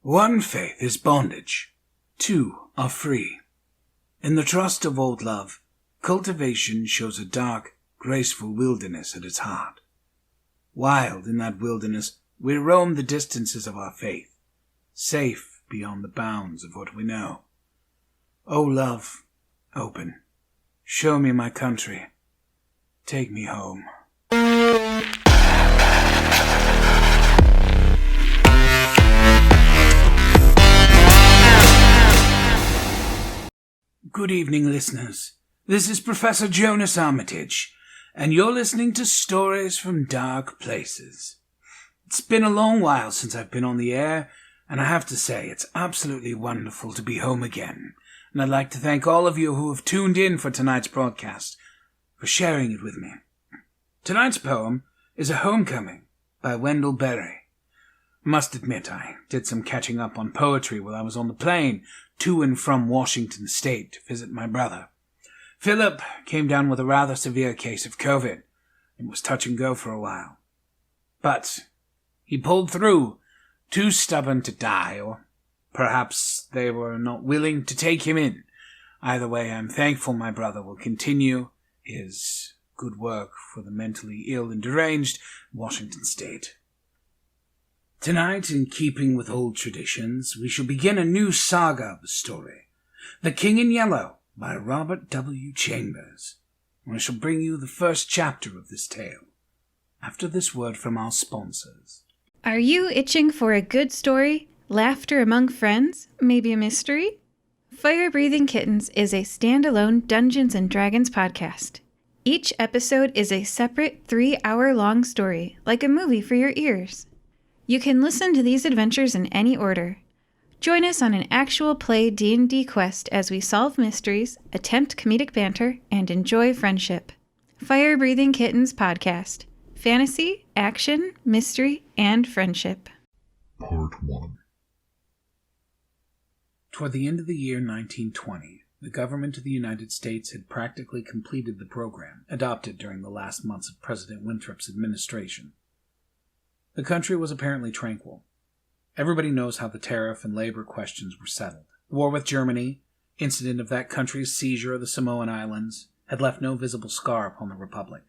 1 faith is bondage, 2 are free. In the trust of old love, cultivation shows a dark, graceful wilderness at its heart. Wild in that wilderness, we roam the distances of our faith, safe beyond the bounds of what we know. O love, open, show me my country, take me home. Good evening, listeners. This is Professor Jonas Armitage, and you're listening to Stories from Dark Places. It's been a long while since I've been on the air, and I have to say it's absolutely wonderful to be home again. And I'd like to thank all of you who have tuned in for tonight's broadcast, for sharing it with me. Tonight's poem is A Homecoming by Wendell Berry. I must admit I did some catching up on poetry while I was on the plane to and from Washington State to visit my brother. Philip came down with a rather severe case of COVID and was touch and go for a while. But he pulled through, too stubborn to die, or perhaps they were not willing to take him in. Either way, I'm thankful my brother will continue his good work for the mentally ill and deranged Washington State. Tonight, in keeping with old traditions, we shall begin a new saga of a story, The King in Yellow by Robert W. Chambers. I shall bring you the first chapter of this tale, after this word from our sponsors. Are you itching for a good story, laughter among friends, maybe a mystery? Fire Breathing Kittens is a standalone Dungeons & Dragons podcast. Each episode is a separate 3-hour-long story, like a movie for your ears. You can listen to these adventures in any order. Join us on an actual play D&D quest as we solve mysteries, attempt comedic banter, and enjoy friendship. Fire Breathing Kittens Podcast. Fantasy, action, mystery, and friendship. Part 1. Toward the end of the year 1920, the government of the United States had practically completed the program adopted during the last months of President Winthrop's administration. The country was apparently tranquil. Everybody knows how the tariff and labor questions were settled. The war with Germany, incident of that country's seizure of the Samoan Islands, had left no visible scar upon the Republic,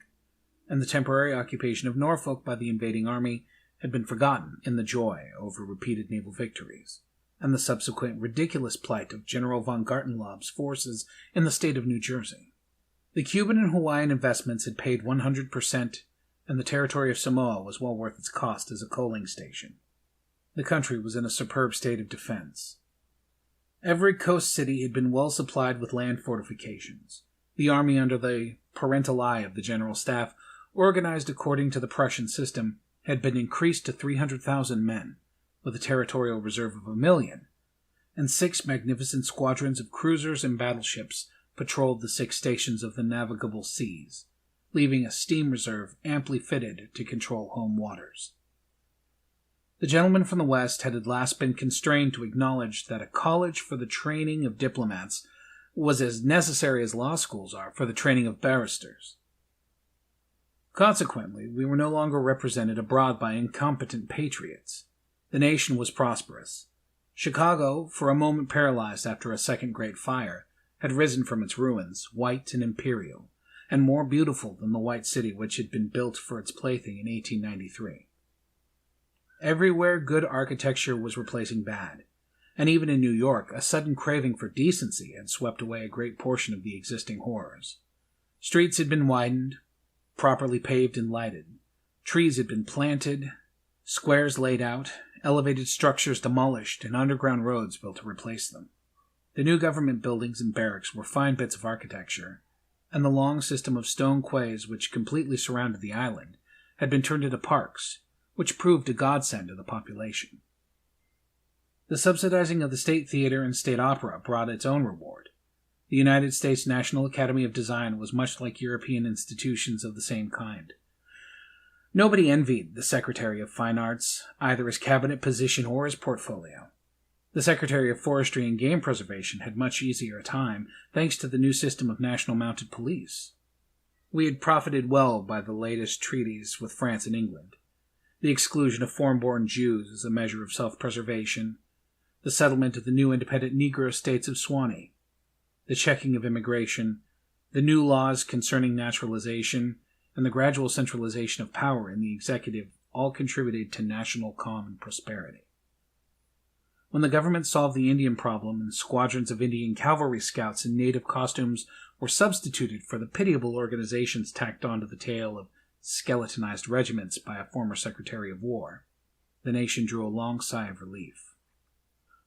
and the temporary occupation of Norfolk by the invading army had been forgotten in the joy over repeated naval victories, and the subsequent ridiculous plight of General von Gartenlaub's forces in the state of New Jersey. The Cuban and Hawaiian investments had paid 100%, and the territory of Samoa was well worth its cost as a coaling station. The country was in a superb state of defense. Every coast city had been well supplied with land fortifications. The army, under the parental eye of the general staff, organized according to the Prussian system, had been increased to 300,000 men, with a territorial reserve of 1,000,000, and 6 magnificent squadrons of cruisers and battleships patrolled the 6 stations of the navigable seas, leaving a steam reserve amply fitted to control home waters. The gentleman from the West had at last been constrained to acknowledge that a college for the training of diplomats was as necessary as law schools are for the training of barristers. Consequently, we were no longer represented abroad by incompetent patriots. The nation was prosperous. Chicago, for a moment paralyzed after a second great fire, had risen from its ruins, white and imperial, and more beautiful than the white city which had been built for its plaything in 1893. Everywhere good architecture was replacing bad, and even in New York a sudden craving for decency had swept away a great portion of the existing horrors. Streets had been widened, properly paved and lighted. Trees had been planted, squares laid out, elevated structures demolished, and underground roads built to replace them. The new government buildings and barracks were fine bits of architecture, and the long system of stone quays which completely surrounded the island had been turned into parks, which proved a godsend to the population. The subsidizing of the State Theater and State Opera brought its own reward. The United States National Academy of Design was much like European institutions of the same kind. Nobody envied the Secretary of Fine Arts, either his cabinet position or his portfolio. The Secretary of Forestry and Game Preservation had much easier time, thanks to the new system of national mounted police. We had profited well by the latest treaties with France and England. The exclusion of foreign-born Jews as a measure of self-preservation, the settlement of the new independent Negro states of Swanee, the checking of immigration, the new laws concerning naturalization, and the gradual centralization of power in the executive all contributed to national calm and prosperity. When the government solved the Indian problem and squadrons of Indian cavalry scouts in native costumes were substituted for the pitiable organizations tacked onto the tail of skeletonized regiments by a former Secretary of War, the nation drew a long sigh of relief.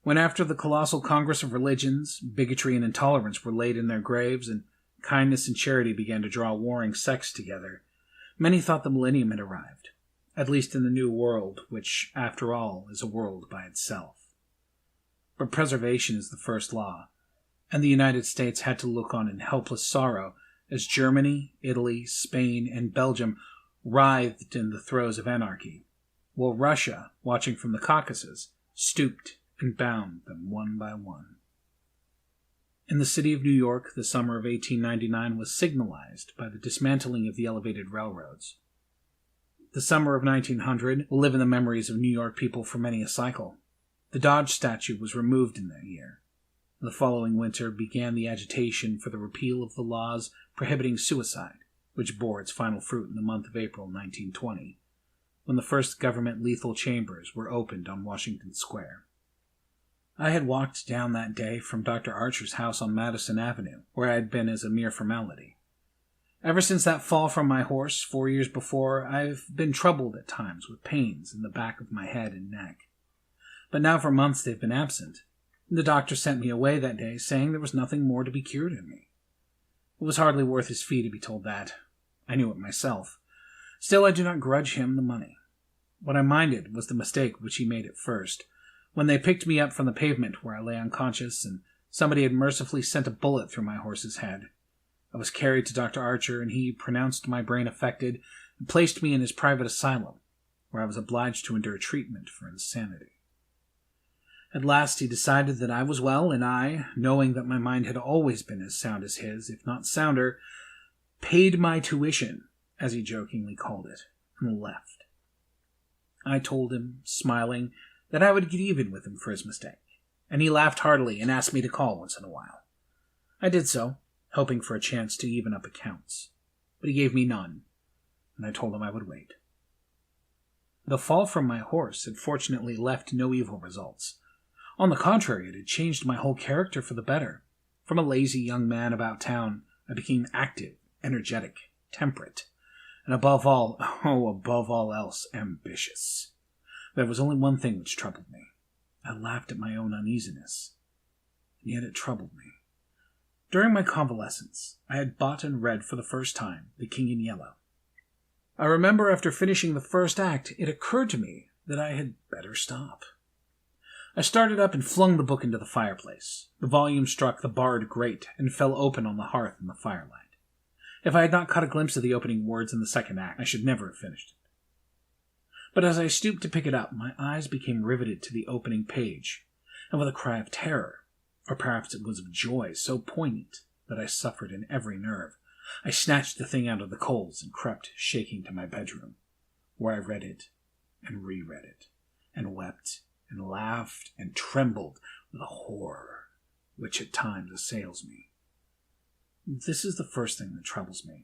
When after the colossal Congress of Religions, bigotry and intolerance were laid in their graves and kindness and charity began to draw warring sects together, many thought the millennium had arrived, at least in the New World, which, after all, is a world by itself. But preservation is the first law, and the United States had to look on in helpless sorrow as Germany, Italy, Spain, and Belgium writhed in the throes of anarchy, while Russia, watching from the Caucasus, stooped and bound them one by one. In the city of New York, the summer of 1899 was signalized by the dismantling of the elevated railroads. The summer of 1900 will live in the memories of New York people for many a cycle. The Dodge statue was removed in that year. The following winter began the agitation for the repeal of the laws prohibiting suicide, which bore its final fruit in the month of April 1920, when the first government lethal chambers were opened on Washington Square. I had walked down that day from Dr. Archer's house on Madison Avenue, where I had been as a mere formality. Ever since that fall from my horse 4 years before, I've been troubled at times with pains in the back of my head and neck. But now for months they've been absent. The doctor sent me away that day, saying there was nothing more to be cured in me. It was hardly worth his fee to be told that. I knew it myself. Still, I do not grudge him the money. What I minded was the mistake which he made at first, when they picked me up from the pavement where I lay unconscious, and somebody had mercifully sent a bullet through my horse's head. I was carried to Dr. Archer, and he pronounced my brain affected and placed me in his private asylum, where I was obliged to endure treatment for insanity. At last he decided that I was well, and I, knowing that my mind had always been as sound as his, if not sounder, paid my tuition, as he jokingly called it, and left. I told him, smiling, that I would get even with him for his mistake, and he laughed heartily and asked me to call once in a while. I did so, hoping for a chance to even up accounts, but he gave me none, and I told him I would wait. The fall from my horse had fortunately left no evil results. On the contrary, it had changed my whole character for the better. From a lazy young man about town, I became active, energetic, temperate, and above all else, ambitious. There was only one thing which troubled me. I laughed at my own uneasiness, and yet it troubled me. During my convalescence, I had bought and read for the first time The King in Yellow. I remember after finishing the first act, it occurred to me that I had better stop. I started up and flung the book into the fireplace. The volume struck the barred grate and fell open on the hearth in the firelight. If I had not caught a glimpse of the opening words in the second act, I should never have finished it. But as I stooped to pick it up, my eyes became riveted to the opening page, and with a cry of terror, or perhaps it was of joy so poignant that I suffered in every nerve, I snatched the thing out of the coals and crept shaking to my bedroom, where I read it and reread it, and wept and laughed and trembled with a horror which at times assails me. This is the first thing that troubles me,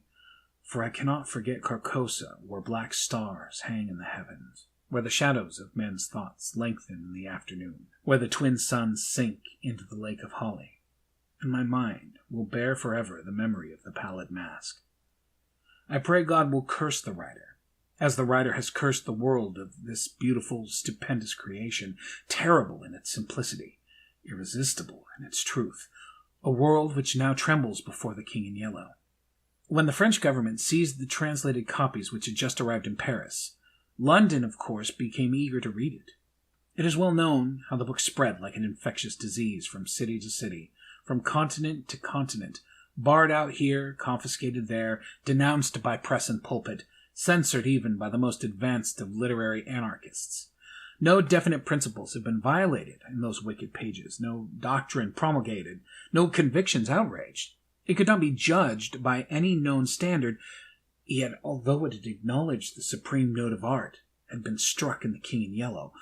for I cannot forget Carcosa, where black stars hang in the heavens, where the shadows of men's thoughts lengthen in the afternoon, where the twin suns sink into the lake of holly, and my mind will bear forever the memory of the pallid mask. I pray God will curse the writer, as the writer has cursed the world of this beautiful, stupendous creation, terrible in its simplicity, irresistible in its truth, a world which now trembles before the King in Yellow. When the French government seized the translated copies which had just arrived in Paris, London, of course, became eager to read it. It is well known how the book spread like an infectious disease from city to city, from continent to continent, barred out here, confiscated there, denounced by press and pulpit, censored even by the most advanced of literary anarchists. No definite principles have been violated in those wicked pages, no doctrine promulgated, no convictions outraged. It could not be judged by any known standard, yet although it had acknowledged the supreme note of art, had been struck in the King in Yellow,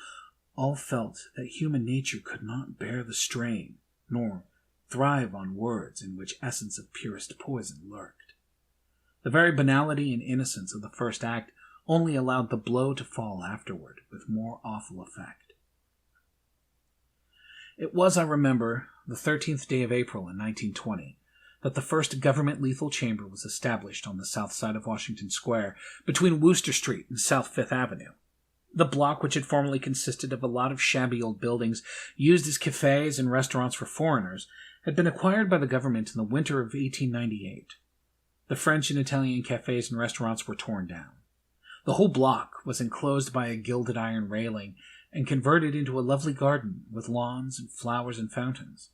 All felt that human nature could not bear the strain, nor thrive on words in which essence of purest poison lurked. The very banality and innocence of the first act only allowed the blow to fall afterward with more awful effect. It was, I remember, the 13th day of April in 1920, that the first government lethal chamber was established on the south side of Washington Square, between Wooster Street and South Fifth Avenue. The block, which had formerly consisted of a lot of shabby old buildings used as cafes and restaurants for foreigners, had been acquired by the government in the winter of 1898. The French and Italian cafes and restaurants were torn down. The whole block was enclosed by a gilded iron railing and converted into a lovely garden with lawns and flowers and fountains.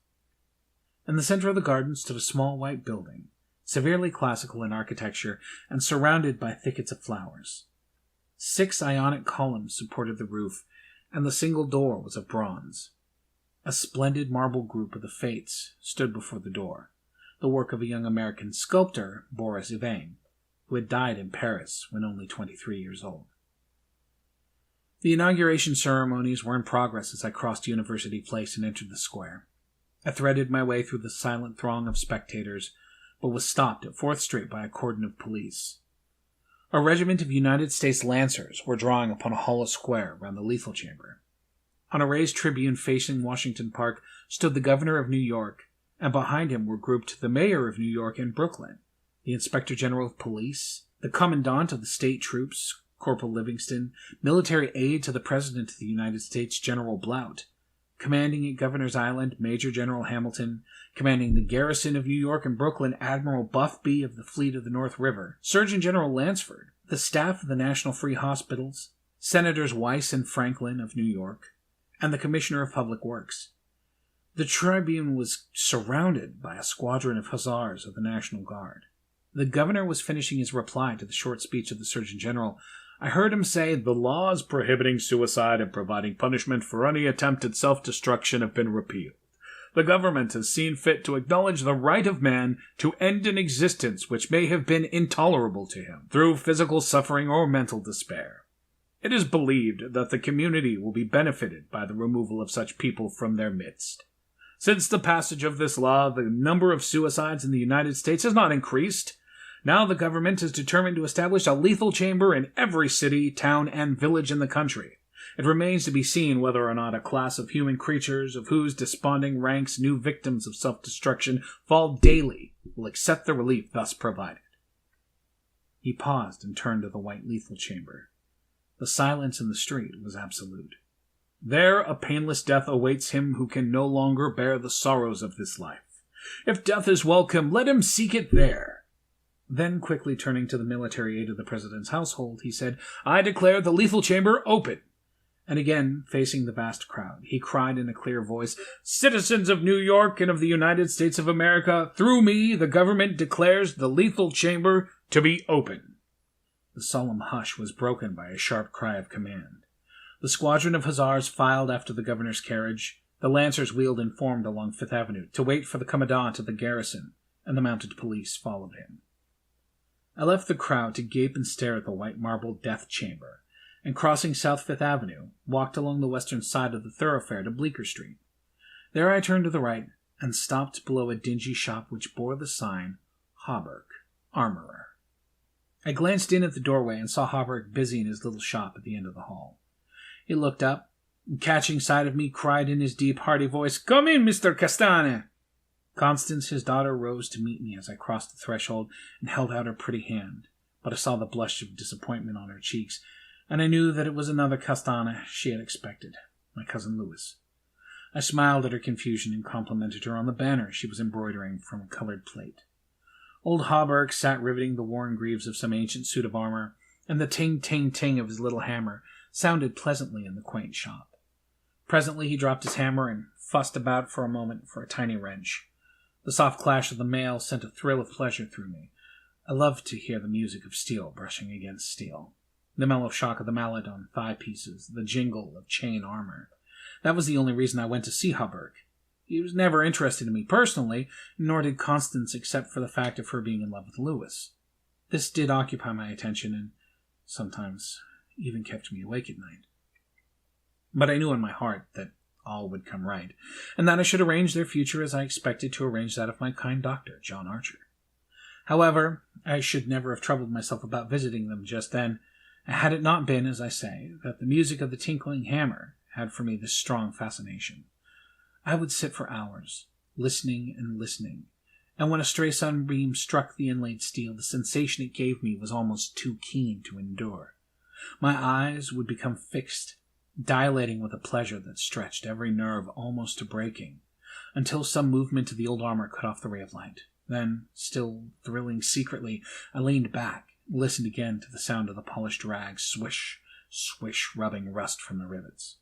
In the center of the garden stood a small white building, severely classical in architecture and surrounded by thickets of flowers. 6 Ionic columns supported the roof, and the single door was of bronze. A splendid marble group of the Fates stood before the door, the work of a young American sculptor, Boris Yvain, who had died in Paris when only 23 years old. The inauguration ceremonies were in progress as I crossed University Place and entered the square. I threaded my way through the silent throng of spectators, but was stopped at 4th Street by a cordon of police. A regiment of United States Lancers were drawing upon a hollow square round the lethal chamber. On a raised tribune facing Washington Park stood the governor of New York, and behind him were grouped the mayor of New York and Brooklyn, the inspector general of police, the commandant of the state troops, Corporal Livingston, military aide to the President of the United States, General Blount, commanding at Governor's Island, Major General Hamilton, commanding the garrison of New York and Brooklyn, Admiral Buffby of the Fleet of the North River, Surgeon General Lansford, the staff of the National Free Hospitals, Senators Weiss and Franklin of New York, and the Commissioner of Public Works. The tribune was surrounded by a squadron of hussars of the National Guard. The governor was finishing his reply to the short speech of the Surgeon General. I heard him say, "The laws prohibiting suicide and providing punishment for any attempt at self-destruction have been repealed. The government has seen fit to acknowledge the right of man to end an existence which may have been intolerable to him, through physical suffering or mental despair. It is believed that the community will be benefited by the removal of such people from their midst. Since the passage of this law, the number of suicides in the United States has not increased. Now the government is determined to establish a lethal chamber in every city, town, and village in the country. It remains to be seen whether or not a class of human creatures, of whose desponding ranks new victims of self-destruction fall daily, will accept the relief thus provided." He paused and turned to the white lethal chamber. The silence in the street was absolute. "There a painless death awaits him who can no longer bear the sorrows of this life. If death is welcome, let him seek it there." Then, quickly turning to the military aide of the President's household, he said, "I declare the lethal chamber open." And again, facing the vast crowd, he cried in a clear voice, "Citizens of New York and of the United States of America, through me, the government declares the lethal chamber to be open." The solemn hush was broken by a sharp cry of command. The squadron of hussars filed after the governor's carriage. The lancers wheeled and formed along Fifth Avenue to wait for the commandant of the garrison, and the mounted police followed him. I left the crowd to gape and stare at the white marble death chamber, and crossing South Fifth Avenue, walked along the western side of the thoroughfare to Bleecker Street. There I turned to the right and stopped below a dingy shop which bore the sign, Hauberk, Armorer. I glanced in at the doorway and saw Hauberk busy in his little shop at the end of the hall. He looked up, and catching sight of me, cried in his deep, hearty voice, "Come in, Mr. Castane!" Constance, his daughter, rose to meet me as I crossed the threshold and held out her pretty hand, but I saw the blush of disappointment on her cheeks, and I knew that it was another Castane she had expected, my cousin Louis. I smiled at her confusion and complimented her on the banner she was embroidering from a colored plate. Old Hauberk sat riveting the worn greaves of some ancient suit of armor, and the ting-ting-ting of his little hammer sounded pleasantly in the quaint shop. Presently he dropped his hammer and fussed about for a moment for a tiny wrench. The soft clash of the mail sent a thrill of pleasure through me. I loved to hear the music of steel brushing against steel, the mellow shock of the mallet on thigh pieces, the jingle of chain armor. That was the only reason I went to see Hauberk. He was never interested in me personally, nor did Constance except for the fact of her being in love with Louis. This did occupy my attention and sometimes even kept me awake at night. But I knew in my heart that all would come right, and that I should arrange their future as I expected to arrange that of my kind doctor, John Archer. However, I should never have troubled myself about visiting them just then, had it not been, as I say, that the music of the tinkling hammer had for me this strong fascination. I would sit for hours, listening and listening, and when a stray sunbeam struck the inlaid steel, the sensation it gave me was almost too keen to endure. My eyes would become fixed, dilating with a pleasure that stretched every nerve almost to breaking, until some movement of the old armor cut off the ray of light. Then, still thrilling secretly, I leaned back, listened again to the sound of the polished rags swish, swish, rubbing rust from the rivets.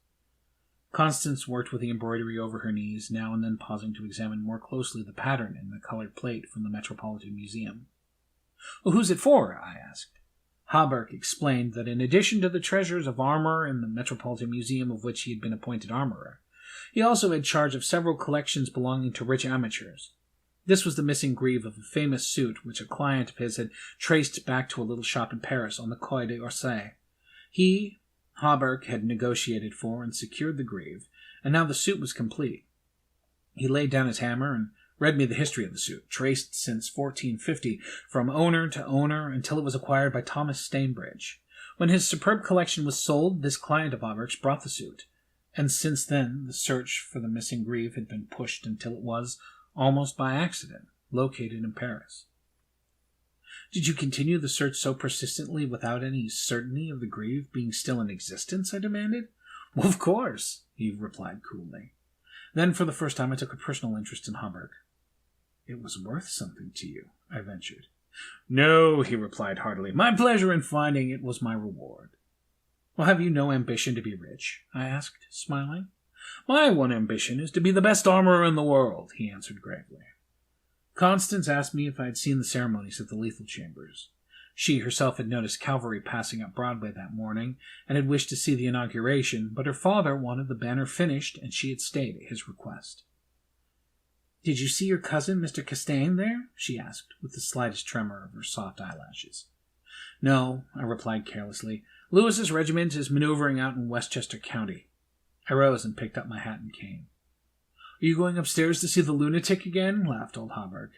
Constance worked with the embroidery over her knees, now and then pausing to examine more closely the pattern in the colored plate from the Metropolitan Museum. "Well, who's it for?" I asked. Hauberk explained that in addition to the treasures of armor in the Metropolitan Museum of which he had been appointed armorer, he also had charge of several collections belonging to rich amateurs. This was the missing greave of a famous suit which a client of his had traced back to a little shop in Paris on the Quai d'Orsay. He, Hauberk, had negotiated for and secured the greave, and now the suit was complete. He laid down his hammer and read me the history of the suit, traced since 1450 from owner to owner until it was acquired by Thomas Stainbridge. When his superb collection was sold, this client of Hauberk's brought the suit, and since then the search for the missing greave had been pushed until it was, almost by accident, located in Paris. "Did you continue the search so persistently without any certainty of the greave being still in existence?" I demanded. "Well, of course," he replied coolly. Then for the first time I took a personal interest in Hauberk. "It was worth something to you," I ventured. "No," he replied heartily. "My pleasure in finding it was my reward." "Well, have you no ambition to be rich?" I asked, smiling. "My one ambition is to be the best armorer in the world," he answered gravely. Constance asked me if I had seen the ceremonies at the lethal chambers. She herself had noticed cavalry passing up Broadway that morning, and had wished to see the inauguration, but her father wanted the banner finished, and she had stayed at his request. "Did you see your cousin, Mr. Castaigne, there?" she asked, with the slightest tremor of her soft eyelashes. "No," I replied carelessly. "Lewis's regiment is maneuvering out in Westchester County." I rose and picked up my hat and cane. "Are you going upstairs to see the lunatic again?" laughed old Hauberk.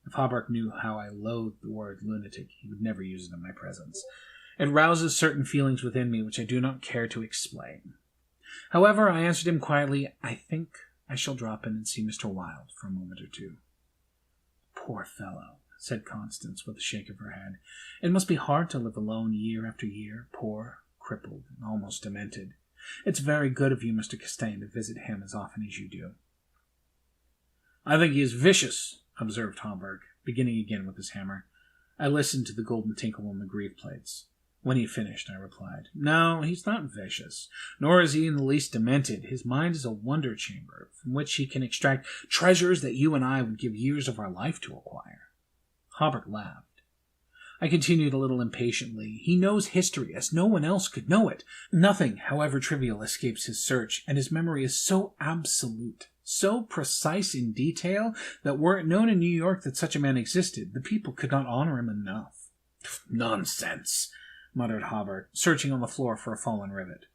If Hauberk knew how I loathed the word lunatic, he would never use it in my presence. It rouses certain feelings within me which I do not care to explain. However, I answered him quietly, "I think I shall drop in and see Mr. Wilde for a moment or two." "Poor fellow," said Constance with a shake of her head. "It must be hard to live alone year after year, poor, crippled, and almost demented. It's very good of you, Mr. Castaigne, to visit him as often as you do." "I think he is vicious," observed Hauberk, beginning again with his hammer. I listened to the golden tinkle on the greave plates. When he finished, I replied, "No, he's not vicious, nor is he in the least demented. His mind is a wonder chamber, from which he can extract treasures that you and I would give years of our life to acquire." Hauberk laughed. I continued a little impatiently. "He knows history as no one else could know it. Nothing, however trivial, escapes his search, and his memory is so absolute, so precise in detail, that were it known in New York that such a man existed, the people could not honor him enough." "Nonsense," muttered Hauberk, searching on the floor for a fallen rivet.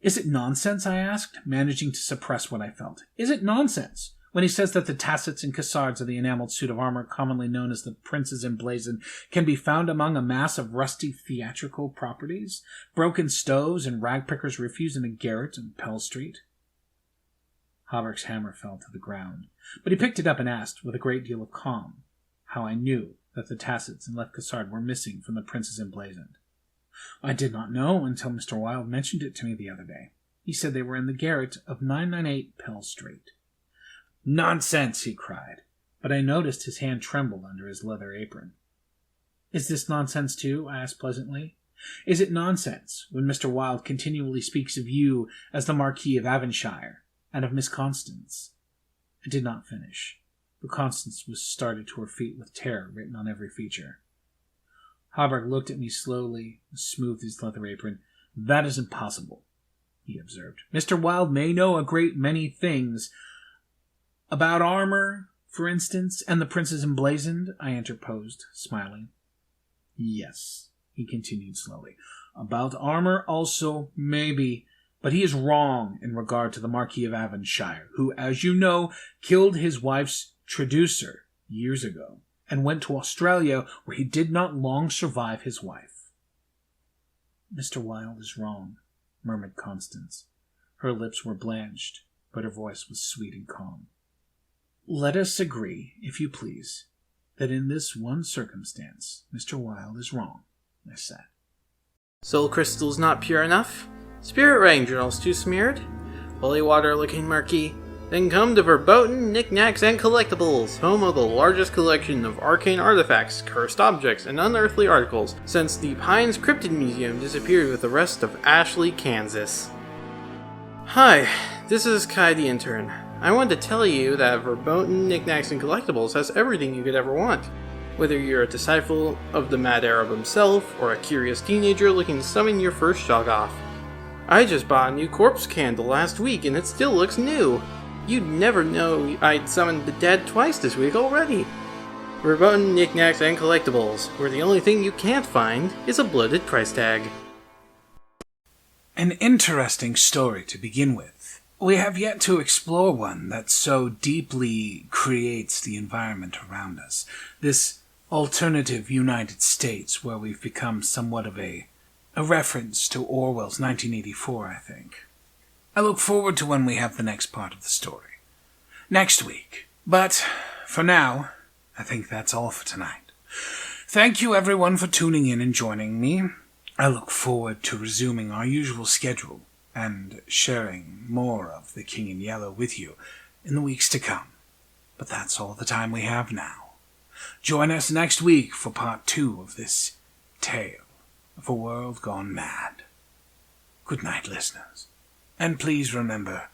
"Is it nonsense?" I asked, managing to suppress what I felt. "Is it nonsense when he says that the tassets and cassards of the enameled suit of armor commonly known as the Prince's Emblazoned can be found among a mass of rusty theatrical properties, broken stoves, and ragpickers' refuse in a garret in Pell Street?" Hauberk's hammer fell to the ground, but he picked it up and asked, with a great deal of calm, how I knew that the tassets and left cassard were missing from the Prince's Emblazoned. "I did not know until Mr. Wilde mentioned it to me the other day. He said they were in the garret of 998 Pell Street." "Nonsense!" he cried, but I noticed his hand tremble under his leather apron. "Is this nonsense too?" I asked pleasantly. "Is it nonsense when Mr. Wilde continually speaks of you as the Marquis of Avonshire, and of Miss Constance?" I did not finish, but Constance was started to her feet with terror written on every feature. Hauberk looked at me slowly and smoothed his leather apron. "That is impossible," he observed. "Mr. Wilde may know a great many things about armor, for instance, and the Prince's Emblazoned," I interposed, smiling. "Yes," he continued slowly. "About armor also, maybe, But he is wrong in regard to the Marquis of Avonshire, who, as you know, killed his wife's traducer years ago and went to Australia, where he did not long survive his wife. Mr. Wilde is wrong, murmured Constance. Her lips were blanched, but her voice was sweet and calm. Let us agree, if you please, that in this one circumstance, Mr. Wilde is wrong, I said. Soul crystal's not pure enough? Spirit writing journal's too smeared? Holy water looking murky? Then come to Verboten, Knickknacks, and Collectibles, home of the largest collection of arcane artifacts, cursed objects, and unearthly articles since the Pines Cryptid Museum disappeared with the rest of Ashley, Kansas. Hi, this is Kai the Intern. I wanted to tell you that Verboten, Knickknacks, and Collectibles has everything you could ever want. Whether you're a disciple of the Mad Arab himself, or a curious teenager looking to summon your first shoggoth. I just bought a new corpse candle last week and it still looks new. You'd never know I'd summoned the dead twice this week already. Verboten, Knickknacks, and Collectibles, where the only thing you can't find is a bloated price tag. An interesting story to begin with. We have yet to explore one that so deeply creates the environment around us. This alternative United States where we've become somewhat of a reference to Orwell's 1984, I think. I look forward to when we have the next part of the story. Next week. But for now, I think that's all for tonight. Thank you everyone for tuning in and joining me. I look forward to resuming our usual schedule and sharing more of The King in Yellow with you in the weeks to come. But that's all the time we have now. Join us next week for part 2 of this tale of a world gone mad. Good night, listeners. And please remember,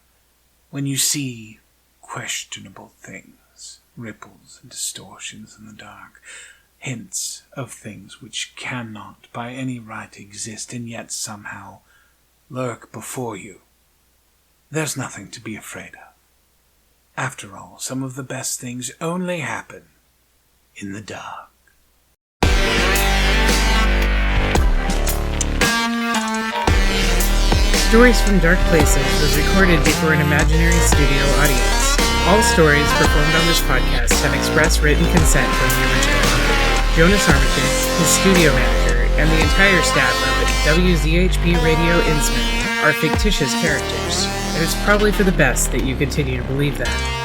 when you see questionable things, ripples and distortions in the dark, hints of things which cannot by any right exist and yet somehow lurk before you, there's nothing to be afraid of. After all, some of the best things only happen in the dark. Stories from Dark Places was recorded before an imaginary studio audience. All stories performed on this podcast have express written consent from the original author. Jonas Armitage, his studio manager, and the entire staff of WZHP Radio Innsmouth are fictitious characters, and it's probably for the best that you continue to believe that.